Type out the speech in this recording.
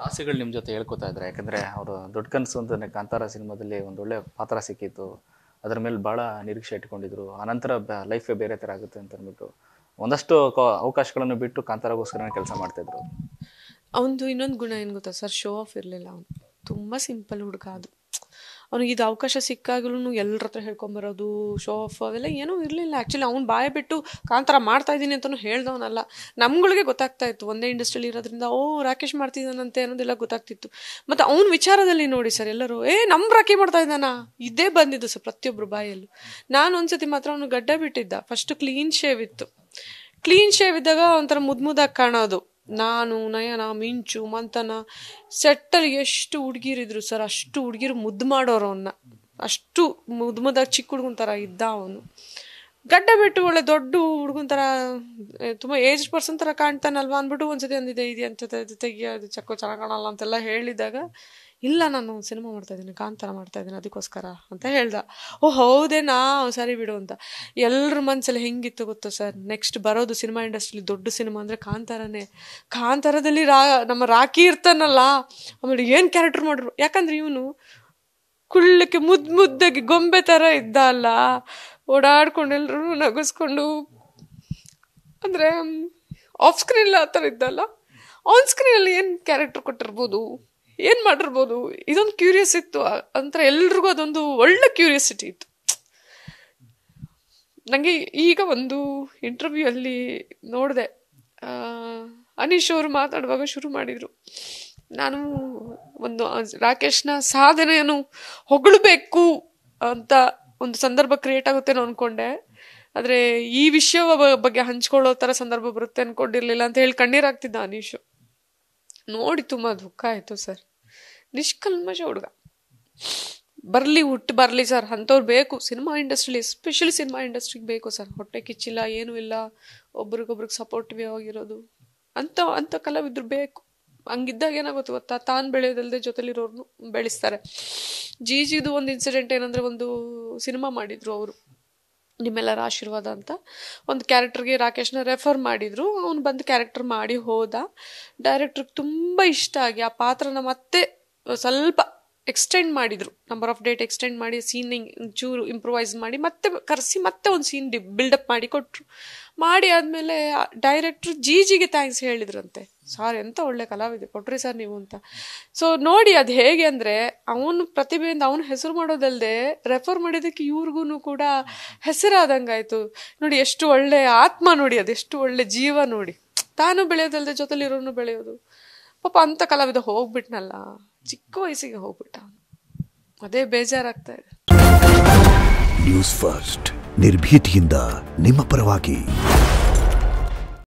ಆಸೆಗಳು ನಿಮ್ಮ ಜೊತೆ ಹೇಳ್ಕೊತಾ ಇದ್ದಾರೆ, ಯಾಕಂದರೆ ಅವರು ದೊಡ್ಡ ಕನಸು ಅಂತಲೇ ಕಾಂತಾರ ಸಿನಿಮಾದಲ್ಲಿ ಒಂದು ಒಳ್ಳೆ ಪಾತ್ರ ಸಿಕ್ಕಿತ್ತು, ಅದರ ಮೇಲೆ ಭಾಳ ನಿರೀಕ್ಷೆ ಇಟ್ಕೊಂಡಿದ್ರು. ಆನಂತರ ಲೈಫೇ ಬೇರೆ ಥರ ಆಗುತ್ತೆ ಅಂತ ಅಂದ್ಬಿಟ್ಟು ಒಂದಷ್ಟು ಅವಕಾಶಗಳನ್ನು ಬಿಟ್ಟು ಕಾಂತಾರಗೋಸ್ಕರ ಕೆಲಸ ಮಾಡ್ತಾಯಿದ್ರು. ಅವನದು ಇನ್ನೊಂದು ಗುಣ ಏನು ಗೊತ್ತಾ ಸರ್, ಶೋ ಆಫ್ ಇರಲಿಲ್ಲ. ಅವನು ತುಂಬ ಸಿಂಪಲ್ ಹುಡುಗ. ಅದು ಅವ್ನಿಗೆ ಇದು ಅವಕಾಶ ಸಿಕ್ಕಾಗಲೂ ಎಲ್ಲರ ಹತ್ರ ಹೇಳ್ಕೊಂಬರೋದು, ಶೋ ಆಫ್ ಅವೆಲ್ಲ ಏನೂ ಇರಲಿಲ್ಲ. ಆ್ಯಕ್ಚುಲಿ ಅವ್ನು ಬಾಯ ಬಿಟ್ಟು ಕಾಂತಾರ ಮಾಡ್ತಾ ಇದ್ದೀನಿ ಅಂತಲೂ ಹೇಳ್ದವನಲ್ಲ. ನಮ್ಗಳಿಗೆ ಗೊತ್ತಾಗ್ತಾ ಇತ್ತು, ಒಂದೇ ಇಂಡಸ್ಟ್ರಿಯಲ್ಲಿ ಇರೋದ್ರಿಂದ ರಾಕೇಶ್ ಮಾಡ್ತಿದ್ದಾನಂತೆ ಅನ್ನೋದೆಲ್ಲ ಗೊತ್ತಾಗ್ತಿತ್ತು. ಮತ್ತು ಅವ್ನ ವಿಚಾರದಲ್ಲಿ ನೋಡಿ ಸರ್, ಎಲ್ಲರೂ ನಮ್ಮ ರಾಕಿ ಮಾಡ್ತಾ ಇದ್ದಾನ, ಇದೇ ಬಂದಿದ್ದು ಸರ್ ಪ್ರತಿಯೊಬ್ಬರು ಬಾಯಲ್ಲೂ. ನಾನು ಒಂದ್ಸತಿ ಮಾತ್ರ ಅವನು ಗಡ್ಡ ಬಿಟ್ಟಿದ್ದ, ಫಸ್ಟು ಕ್ಲೀನ್ ಶೇವ್ ಇತ್ತು. ಕ್ಲೀನ್ ಶೇವ್ ಇದ್ದಾಗ ಒಂಥರ ಮುದ್ದಾಗಿ ಕಾಣೋದು. ನಾನು, ನಯನ, ಮಿಂಚು, ಮಂಥನ ಸೆಟ್ಟಲ್ಲಿ ಎಷ್ಟು ಹುಡುಗಿರಿದ್ರು ಸರ್, ಅಷ್ಟು ಹುಡುಗಿರು ಮುದ್ದು ಮಾಡೋರು ಅವನ್ನ. ಅಷ್ಟು ಮುದ್ದಾಗಿ ಚಿಕ್ಕ ಹುಡುಗನ ಥರ ಇದ್ದ ಅವನು. ಗಡ್ಡ ಬಿಟ್ಟು ಒಳ್ಳೆ ದೊಡ್ಡ ಹುಡುಗನ ಥರ, ತುಂಬ ಏಜ್ ಪರ್ಸನ್ ಥರ ಕಾಣ್ತಾನಲ್ವಾ ಅಂದ್ಬಿಟ್ಟು ಒಂದ್ಸತಿ ಅಂದಿದ್ದೆ, ಇದು ಅಂತ ತೆಗಿಯೋದು ಚಕ್ಕೋ ಚೆನ್ನಾಗಿ ಕಾಣಲ್ಲ ಅಂತೆಲ್ಲ ಹೇಳಿದಾಗ, ಇಲ್ಲ ನಾನು ಸಿನಿಮಾ ಮಾಡ್ತಾಯಿದ್ದೀನಿ, ಕಾಂತಾರ ಮಾಡ್ತಾಯಿದ್ದೀನಿ ಅದಕ್ಕೋಸ್ಕರ ಅಂತ ಹೇಳ್ದ. ಓ ಹೌದೇನಾ, ಸರಿ ಬಿಡು ಅಂತ. ಎಲ್ಲರ ಮನಸ್ಸಲ್ಲಿ ಹೆಂಗಿತ್ತು ಗೊತ್ತೋ ಸರ್, ನೆಕ್ಸ್ಟ್ ಬರೋದು ಸಿನಿಮಾ ಇಂಡಸ್ಟ್ರಿಲಿ ದೊಡ್ಡ ಸಿನಿಮಾ ಅಂದರೆ ಕಾಂತಾರನೇ. ಕಾಂತಾರದಲ್ಲಿ ನಮ್ಮ ರಾಕಿ ಇರ್ತಾನಲ್ಲ, ಆಮೇಲೆ ಏನು ಕ್ಯಾರೆಕ್ಟರ್ ಮಾಡಿದ್ರು. ಯಾಕಂದ್ರೆ ಇವನು ಕುಳ್ಳಕ್ಕೆ ಮುದ್ದಾಗಿ ಗೊಂಬೆ ಥರ ಇದ್ದ ಅಲ್ಲ, ಓಡಾಡ್ಕೊಂಡು ಎಲ್ಲರೂ ನಗಿಸ್ಕೊಂಡು, ಅಂದರೆ ಆಫ್ ಸ್ಕ್ರೀನಲ್ಲಿ ಆ ಥರ ಇದ್ದಲ್ಲ, ಆನ್ ಸ್ಕ್ರೀನಲ್ಲಿ ಏನು ಕ್ಯಾರೆಕ್ಟರ್ ಕೊಟ್ಟಿರ್ಬೋದು, ಏನು ಮಾಡಿರ್ಬೋದು, ಇದೊಂದು ಕ್ಯೂರಿಯಸ್ ಇತ್ತು. ಅಂತರ ಎಲ್ರಿಗೂ ಅದೊಂದು ಒಳ್ಳೆ ಕ್ಯೂರಿಯಾಸಿಟಿ ಇತ್ತು. ನನಗೆ ಈಗ ಒಂದು ಇಂಟರ್ವ್ಯೂ ಅಲ್ಲಿ ನೋಡಿದೆ, ಅನೀಶ್ ಅವರು ಮಾತಾಡುವಾಗ ಶುರು ಮಾಡಿದರು, ನಾನು ಒಂದು ರಾಕೇಶ್ನ ಸಾಧನೆಯನ್ನು ಹೊಗಳಬೇಕು ಅಂತ ಒಂದು ಸಂದರ್ಭ ಕ್ರಿಯೇಟ್ ಆಗುತ್ತೇನೋ ಅಂದ್ಕೊಂಡೆ, ಆದರೆ ಈ ವಿಷಯ ಬಗ್ಗೆ ಹಂಚ್ಕೊಳ್ಳೋ ಥರ ಸಂದರ್ಭ ಬರುತ್ತೆ ಅಂದ್ಕೊಂಡಿರ್ಲಿಲ್ಲ ಅಂತ ಹೇಳಿ ಕಣ್ಣೀರಾಗ್ತಿದ್ದ ಅನೀಶು. ನೋಡಿ ತುಂಬ ದುಃಖ ಆಯಿತು ಸರ್. ನಿಷ್ಕಲ್ಮಶ ಹುಡುಗ, ಹುಟ್ಟು ಬರಲಿ ಸರ್, ಅಂಥವ್ರು ಬೇಕು ಸಿನಿಮಾ ಇಂಡಸ್ಟ್ರಿಲಿ, ಎಸ್ಪೆಷಲಿ ಸಿನಿಮಾ ಇಂಡಸ್ಟ್ರಿಗೆ ಬೇಕು ಸರ್. ಹೊಟ್ಟೆ ಕಿಚ್ಚಿಲ್ಲ, ಏನೂ ಇಲ್ಲ, ಒಬ್ರಿಗೊಬ್ರಿಗೆ ಸಪೋರ್ಟಿವ್ ಆಗಿರೋದು, ಅಂಥ ಕಲಾವಿದ್ರು ಬೇಕು. ಹಂಗಿದ್ದಾಗ ಏನಾಗುತ್ತೆ ಗೊತ್ತಾ, ತಾನು ಬೆಳೆಯೋದಲ್ಲದೆ ಜೊತೆಲಿರೋರ್ನು ಬೆಳೆಸ್ತಾರೆ. ಜಿದು ಒಂದು ಇನ್ಸಿಡೆಂಟ್ ಏನಂದರೆ, ಒಂದು ಸಿನಿಮಾ ಮಾಡಿದ್ರು ಅವರು, ನಿಮ್ಮೆಲ್ಲರ ಆಶೀರ್ವಾದ ಅಂತ. ಒಂದು ಕ್ಯಾರೆಕ್ಟರ್ಗೆ ರಾಕೇಶ್ನ ರೆಫರ್ ಮಾಡಿದರು, ಅವನು ಬಂದು ಕ್ಯಾರೆಕ್ಟರ್ ಮಾಡಿ ಹೋದ. ಡೈರೆಕ್ಟ್ರಿಗೆ ತುಂಬ ಇಷ್ಟ ಆಗಿ ಆ ಪಾತ್ರನ ಮತ್ತೆ ಸ್ವಲ್ಪ ಎಕ್ಸ್ಟೆಂಡ್ ಮಾಡಿದರು, ನಂಬರ್ ಆಫ್ ಡೇಟ್ ಎಕ್ಸ್ಟೆಂಡ್ ಮಾಡಿ, ಸೀನ್ ಚೂರು ಇಂಪ್ರೂವೈಸ್ ಮಾಡಿ ಮತ್ತೆ ಕರೆಸಿ ಮತ್ತೆ ಒಂದು ಸೀನ್ ಬಿಲ್ಡಪ್ ಮಾಡಿ ಕೊಟ್ಟರು. ಮಾಡಿ ಆದಮೇಲೆ ಡೈರೆಕ್ಟ್ರು ಜಿಗೆ ಥ್ಯಾಂಕ್ಸ್ ಹೇಳಿದ್ರಂತೆ, ಸಾರ್ ಎಂಥ ಒಳ್ಳೆ ಕಲಾವಿದೆ ಕೊಟ್ರಿ ಸರ್ ನೀವು ಅಂತ. ಸೊ ನೋಡಿ ಅದು ಹೇಗೆ ಅಂದರೆ, ಅವನು ಪ್ರತಿಭೆಯಿಂದ ಅವನು ಹೆಸರು ಮಾಡೋದಲ್ಲದೆ ರೆಫರ್ ಮಾಡಿದ್ದಕ್ಕೆ ಇವ್ರಿಗೂ ಕೂಡ ಹೆಸರಾದಂಗಾಯ್ತು. ನೋಡಿ ಎಷ್ಟು ಒಳ್ಳೆ ಆತ್ಮ, ನೋಡಿ ಅದೆಷ್ಟು ಒಳ್ಳೆ ಜೀವ, ನೋಡಿ ತಾನು ಬೆಳೆಯೋದಲ್ಲದೆ ಜೊತೆಲಿರೋನು ಬೆಳೆಯೋದು. ಪಾಪ ಅಂಥ ಕಲಾವಿದ ಹೋಗ್ಬಿಟ್ನಲ್ಲ, ಚಿಕ್ಕ ವಯಸ್ಸಿಗೆ ಹೋಗ್ಬಿಟ್ಟ, ಅದೇ ಬೇಜಾರಾಗ್ತಾ ಇದೆ. ನ್ಯೂಸ್ ಫಸ್ಟ್, ನಿರ್ಭೀತಿಯಿಂದ ನಿಮ್ಮ ಪರವಾಗಿ.